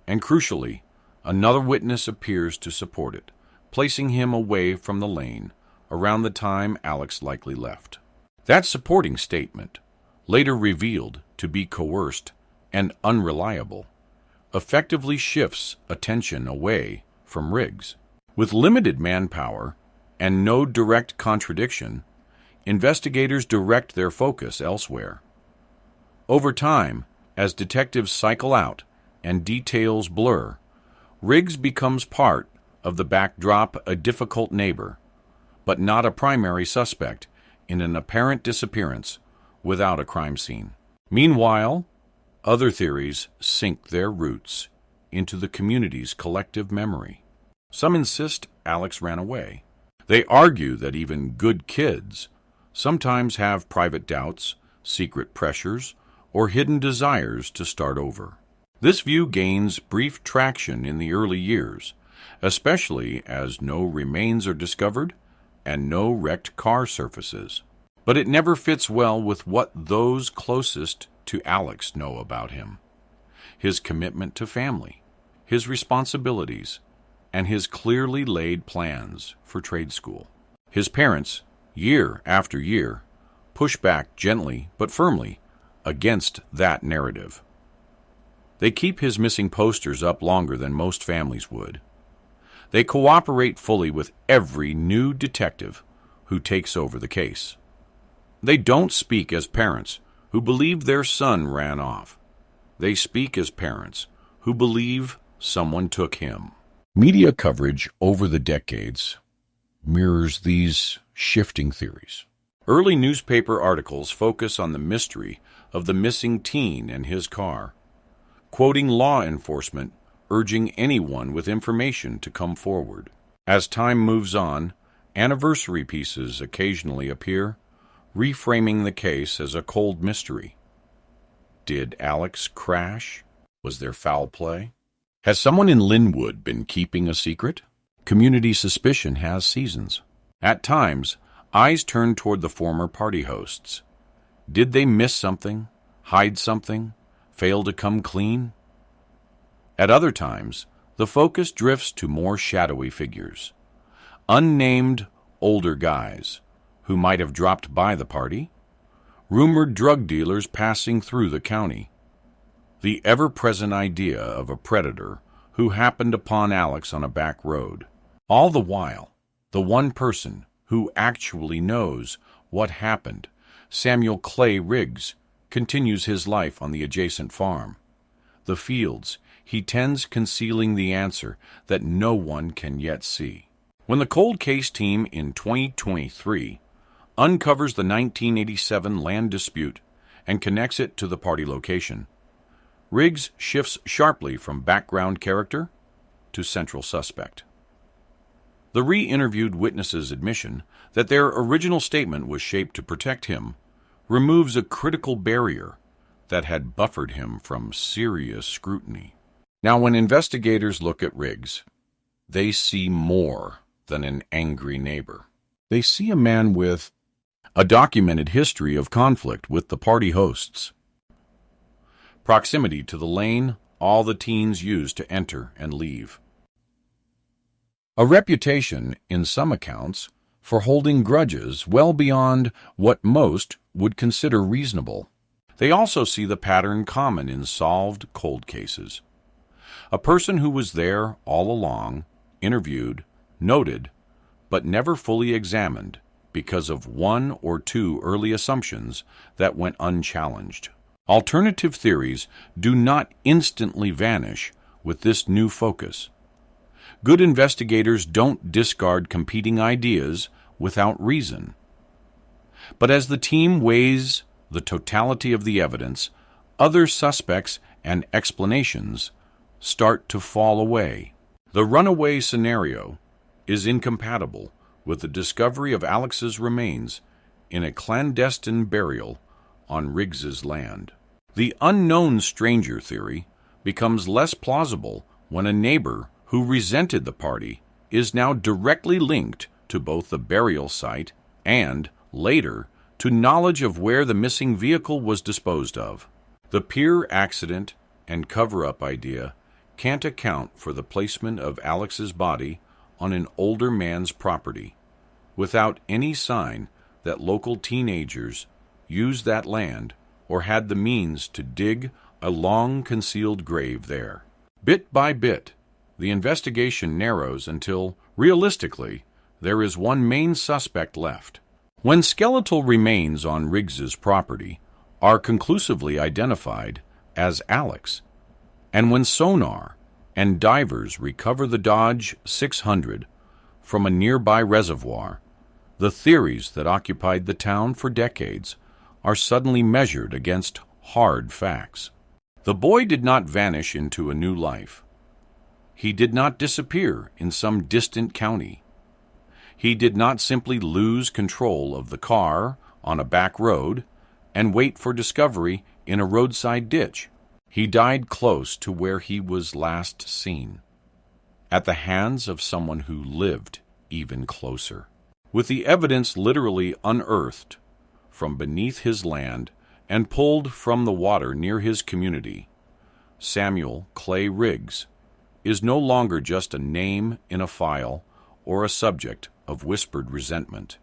and crucially, another witness appears to support it, placing him away from the lane around the time Alex likely left. That supporting statement, later revealed to be coerced and unreliable, effectively shifts attention away from Riggs. With limited manpower and no direct contradiction, investigators direct their focus elsewhere. Over time, as detectives cycle out and details blur, Riggs becomes part of the backdrop, a difficult neighbor, but not a primary suspect in an apparent disappearance without a crime scene. Meanwhile, other theories sink their roots into the community's collective memory. Some insist Alex ran away. They argue that even good kids sometimes have private doubts, secret pressures, or hidden desires to start over. This view gains brief traction in the early years, especially as no remains are discovered and no wrecked car surfaces. But it never fits well with what those closest to Alex know about him: his commitment to family, his responsibilities, and his clearly laid plans for trade school. His parents, year after year, push back gently but firmly against that narrative. They keep his missing posters up longer than most families would. They cooperate fully with every new detective who takes over the case. They don't speak as parents who believe their son ran off. They speak as parents who believe someone took him. Media coverage over the decades mirrors these shifting theories. Early newspaper articles focus on the mystery of the missing teen and his car, quoting law enforcement urging anyone with information to come forward. As time moves on, anniversary pieces occasionally appear, reframing the case as a cold mystery. Did Alex crash? Was there foul play? Has someone in Linwood been keeping a secret? Community suspicion has seasons. At times, eyes turn toward the former party hosts. Did they miss something, hide something, fail to come clean? At other times, the focus drifts to more shadowy figures. Unnamed older guys who might have dropped by the party, rumored drug dealers passing through the county, the ever-present idea of a predator who happened upon Alex on a back road. All the while, the one person who actually knows what happened, Samuel Clay Riggs, continues his life on the adjacent farm. The fields he tends concealing the answer that no one can yet see. When the cold case team in 2023 uncovers the 1987 land dispute and connects it to the party location, Riggs shifts sharply from background character to central suspect. The re-interviewed witness's admission that their original statement was shaped to protect him removes a critical barrier that had buffered him from serious scrutiny. Now, when investigators look at Riggs, they see more than an angry neighbor. They see a man with a documented history of conflict with the party hosts, proximity to the lane all the teens use to enter and leave, a reputation, in some accounts, for holding grudges well beyond what most would consider reasonable. They also see the pattern common in solved cold cases. A person who was there all along, interviewed, noted, but never fully examined because of one or two early assumptions that went unchallenged. Alternative theories do not instantly vanish with this new focus. Good investigators don't discard competing ideas without reason. But as the team weighs the totality of the evidence, other suspects and explanations start to fall away. The runaway scenario is incompatible with the discovery of Alex's remains in a clandestine burial on Riggs's land. The unknown stranger theory becomes less plausible when a neighbor who resented the party is now directly linked to both the burial site and, later, to knowledge of where the missing vehicle was disposed of. The pure accident and cover-up idea can't account for the placement of Alex's body on an older man's property without any sign that local teenagers used that land or had the means to dig a long-concealed grave there. Bit by bit, the investigation narrows until, realistically, there is one main suspect left. When skeletal remains on Riggs's property are conclusively identified as Alex, and when sonar and divers recover the Dodge 600 from a nearby reservoir, the theories that occupied the town for decades are suddenly measured against hard facts. The boy did not vanish into a new life. He did not disappear in some distant county. He did not simply lose control of the car on a back road and wait for discovery in a roadside ditch. He died close to where he was last seen, at the hands of someone who lived even closer. With the evidence literally unearthed from beneath his land and pulled from the water near his community, Samuel Clay Riggs is no longer just a name in a file or a subject of whispered resentment.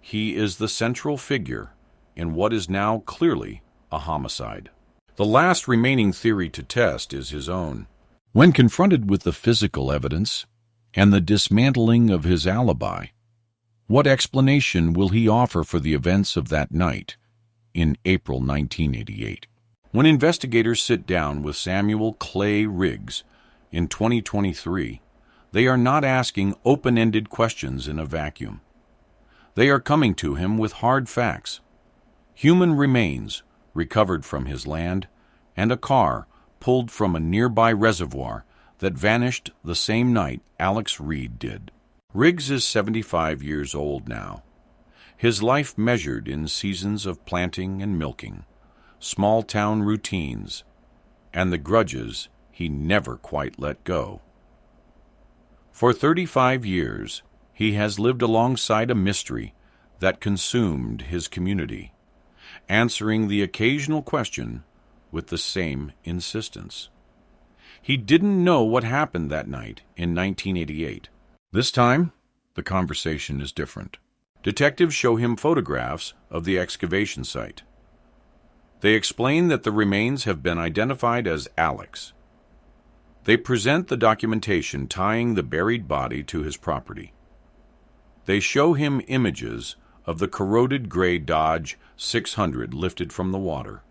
He is the central figure in what is now clearly a homicide. The last remaining theory to test is his own. When confronted with the physical evidence and the dismantling of his alibi, what explanation will he offer for the events of that night in April 1988? When investigators sit down with Samuel Clay Riggs in 2023, they are not asking open-ended questions in a vacuum. They are coming to him with hard facts. Human remains recovered from his land and a car pulled from a nearby reservoir that vanished the same night Alex Reid did. Riggs is 75 years old now, his life measured in seasons of planting and milking, small-town routines, and the grudges he never quite let go. For 35 years, he has lived alongside a mystery that consumed his community, answering the occasional question with the same insistence. He didn't know what happened that night in 1988. This time, the conversation is different. Detectives show him photographs of the excavation site. They explain that the remains have been identified as Alex. They present the documentation tying the buried body to his property. They show him images of the corroded gray Dodge 600 lifted from the water,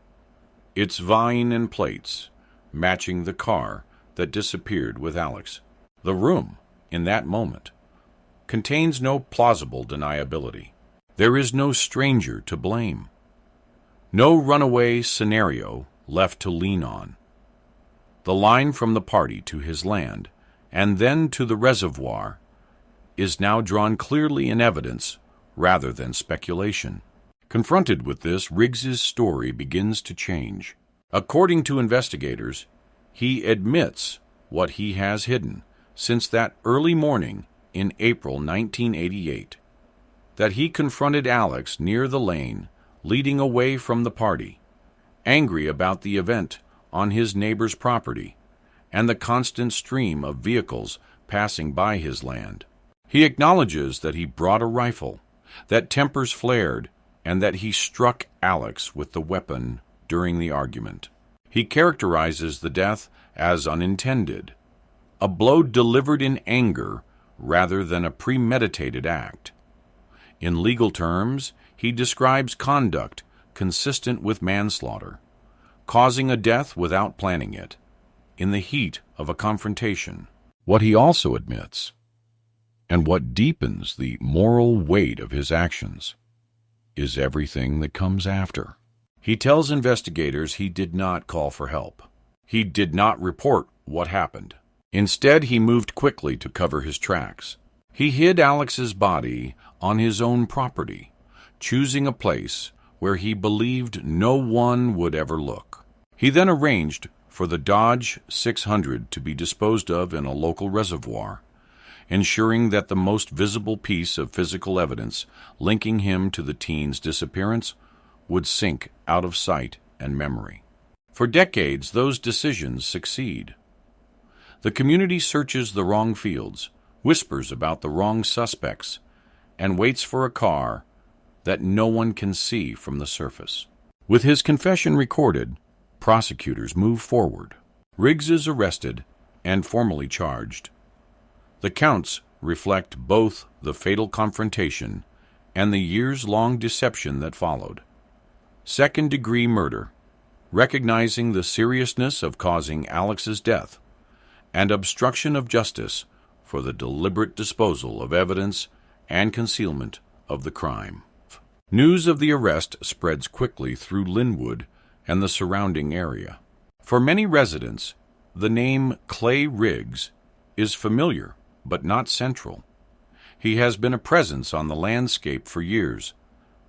its vine and plates matching the car that disappeared with Alex. The room, in that moment, contains no plausible deniability. There is no stranger to blame. No runaway scenario left to lean on. The line from the party to his land, and then to the reservoir, is now drawn clearly in evidence rather than speculation. Confronted with this, Riggs's story begins to change. According to investigators, he admits what he has hidden since that early morning in April 1988, that he confronted Alex near the lane leading away from the party, angry about the event on his neighbor's property and the constant stream of vehicles passing by his land. He acknowledges that he brought a rifle, that tempers flared, and that he struck Alex with the weapon during the argument. He characterizes the death as unintended, a blow delivered in anger rather than a premeditated act. In legal terms, he describes conduct consistent with manslaughter, causing a death without planning it, in the heat of a confrontation. What he also admits, and what deepens the moral weight of his actions, is everything that comes after. He tells investigators he did not call for help. He did not report what happened. Instead, he moved quickly to cover his tracks. He hid Alex's body on his own property, choosing a place where he believed no one would ever look. He then arranged for the Dodge 600 to be disposed of in a local reservoir, ensuring that the most visible piece of physical evidence linking him to the teen's disappearance would sink out of sight and memory. For decades, those decisions succeed. The community searches the wrong fields, whispers about the wrong suspects, and waits for a car that no one can see from the surface. With his confession recorded, prosecutors move forward. Riggs is arrested and formally charged. The counts reflect both the fatal confrontation and the years-long deception that followed. Second-degree murder, recognizing the seriousness of causing Alex's death, and obstruction of justice for the deliberate disposal of evidence and concealment of the crime. News of the arrest spreads quickly through Linwood and the surrounding area. For many residents, the name Clay Riggs is familiar but not central. He has been a presence on the landscape for years,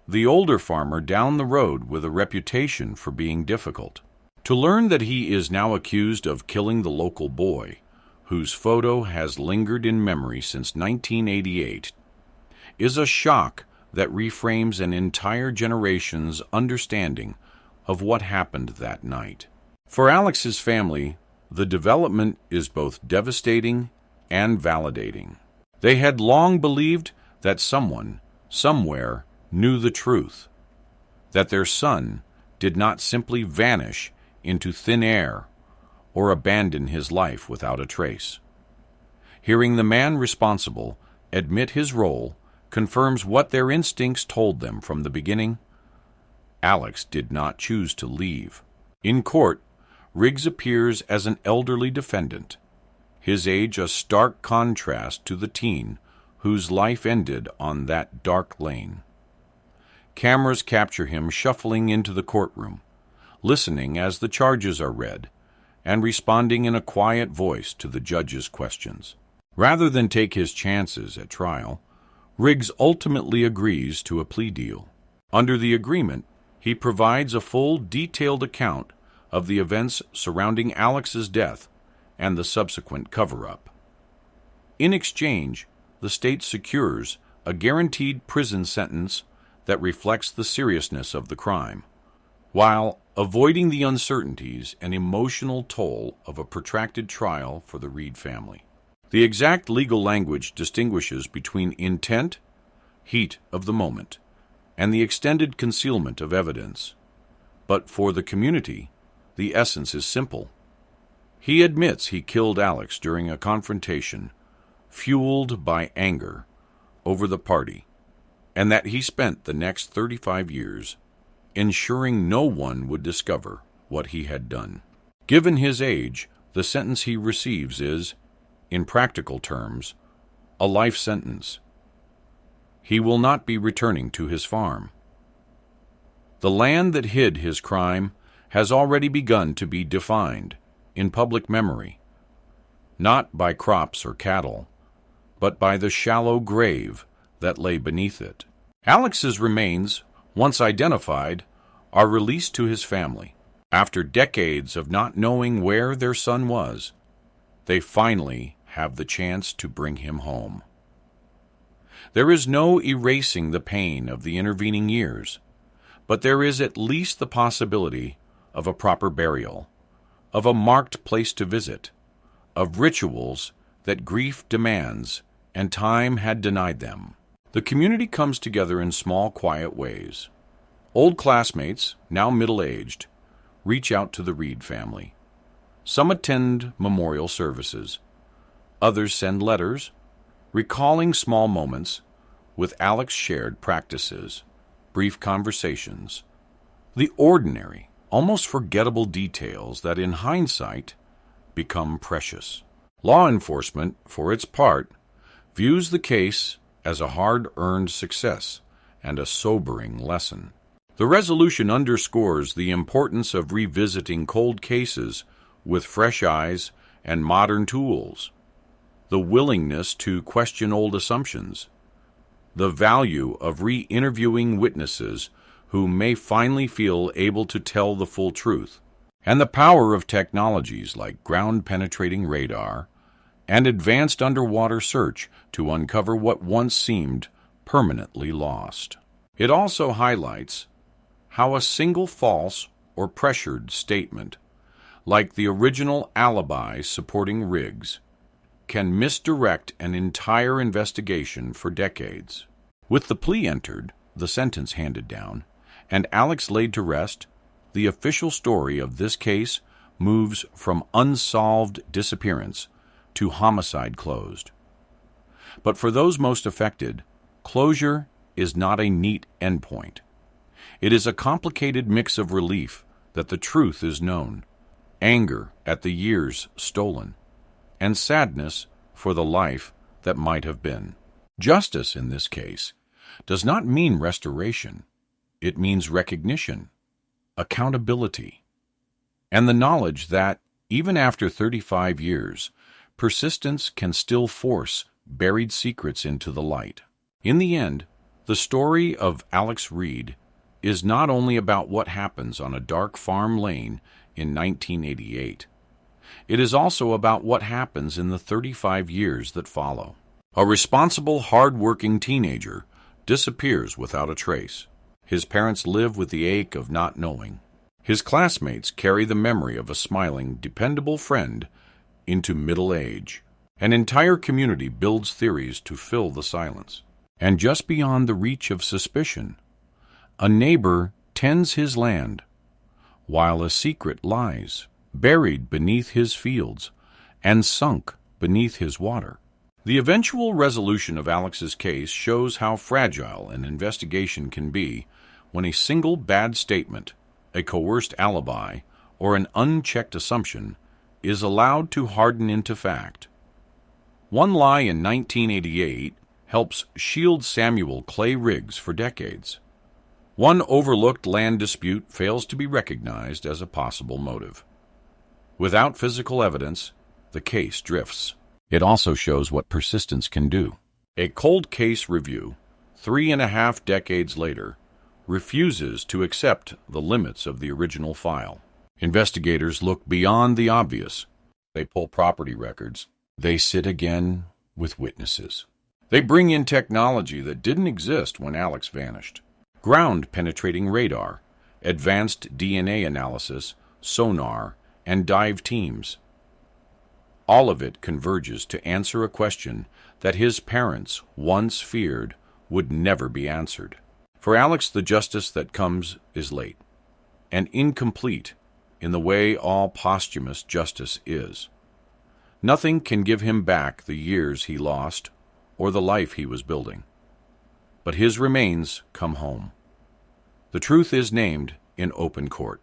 the older farmer down the road with a reputation for being difficult. To learn that he is now accused of killing the local boy, whose photo has lingered in memory since 1988, is a shock that reframes an entire generation's understanding of what happened that night. For Alex's family, the development is both devastating and validating. They had long believed that someone, somewhere, knew the truth, that their son did not simply vanish into thin air or abandon his life without a trace. Hearing the man responsible admit his role confirms what their instincts told them from the beginning. Alex did not choose to leave. In court, Riggs appears as an elderly defendant, his age a stark contrast to the teen whose life ended on that dark lane. Cameras capture him shuffling into the courtroom, listening as the charges are read, and responding in a quiet voice to the judge's questions. Rather than take his chances at trial, Riggs ultimately agrees to a plea deal. Under the agreement, he provides a full, detailed account of the events surrounding Alex's death, and the subsequent cover-up. In exchange, the state secures a guaranteed prison sentence that reflects the seriousness of the crime, while avoiding the uncertainties and emotional toll of a protracted trial for the Reid family. The exact legal language distinguishes between intent, heat of the moment, and the extended concealment of evidence. But for the community, the essence is simple. He admits he killed Alex during a confrontation fueled by anger over the party, and that he spent the next 35 years ensuring no one would discover what he had done. Given his age, the sentence he receives is, in practical terms, a life sentence. He will not be returning to his farm. The land that hid his crime has already begun to be defined in public memory, not by crops or cattle, but by the shallow grave that lay beneath it. Alex's remains, once identified, are released to his family. After decades of not knowing where their son was, they finally have the chance to bring him home. There is no erasing the pain of the intervening years, but there is at least the possibility of a proper burial, of a marked place to visit, of rituals that grief demands and time had denied them. The community comes together in small, quiet ways. Old classmates, now middle-aged, reach out to the Reid family. Some attend memorial services. Others send letters, recalling small moments with Alex shared practices, brief conversations, the ordinary, almost forgettable details that in hindsight become precious. Law enforcement, for its part, views the case as a hard-earned success and a sobering lesson. The resolution underscores the importance of revisiting cold cases with fresh eyes and modern tools, the willingness to question old assumptions, the value of re-interviewing witnesses who may finally feel able to tell the full truth, and the power of technologies like ground-penetrating radar and advanced underwater search to uncover what once seemed permanently lost. It also highlights how a single false or pressured statement, like the original alibi supporting Riggs, can misdirect an entire investigation for decades. With the plea entered, the sentence handed down, and Alex laid to rest, the official story of this case moves from unsolved disappearance to homicide closed. But for those most affected, closure is not a neat endpoint. It is a complicated mix of relief that the truth is known, anger at the years stolen, and sadness for the life that might have been. Justice, in this case, does not mean restoration. It means recognition, accountability, and the knowledge that, even after 35 years, persistence can still force buried secrets into the light. In the end, the story of Alex Reid is not only about what happens on a dark farm lane in 1988. It is also about what happens in the 35 years that follow. A responsible, hard-working teenager disappears without a trace. His parents live with the ache of not knowing. His classmates carry the memory of a smiling, dependable friend into middle age. An entire community builds theories to fill the silence. And just beyond the reach of suspicion, a neighbor tends his land, while a secret lies buried beneath his fields and sunk beneath his water. The eventual resolution of Alex's case shows how fragile an investigation can be when a single bad statement, a coerced alibi, or an unchecked assumption is allowed to harden into fact. One lie in 1988 helps shield Samuel Clay Riggs for decades. One overlooked land dispute fails to be recognized as a possible motive. Without physical evidence, the case drifts. It also shows what persistence can do. A cold case review, 3.5 decades later, refuses to accept the limits of the original file. Investigators look beyond the obvious, They pull property records. They sit again with witnesses. They bring in technology that didn't exist when Alex vanished. Ground-penetrating radar, advanced DNA analysis, sonar, and dive teams. All of it converges to answer a question that his parents once feared would never be answered. For Alex, the justice that comes is late and incomplete in the way all posthumous justice is. Nothing can give him back the years he lost or the life he was building. But his remains come home. The truth is named in open court.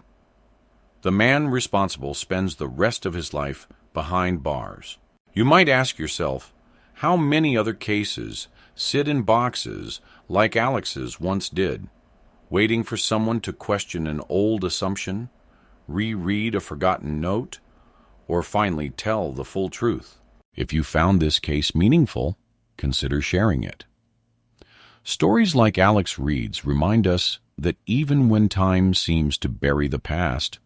The man responsible spends the rest of his life behind bars. You might ask yourself, how many other cases sit in boxes like Alex's once did, waiting for someone to question an old assumption, reread a forgotten note, or finally tell the full truth? If you found this case meaningful, consider sharing it. Stories like Alex Reid's remind us that even when time seems to bury the past,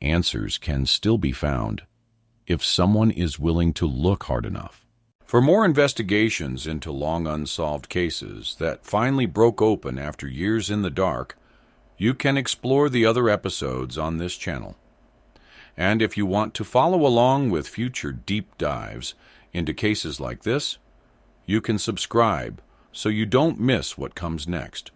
answers can still be found if someone is willing to look hard enough. For more investigations into long unsolved cases that finally broke open after years in the dark, you can explore the other episodes on this channel. And if you want to follow along with future deep dives into cases like this, you can subscribe so you don't miss what comes next.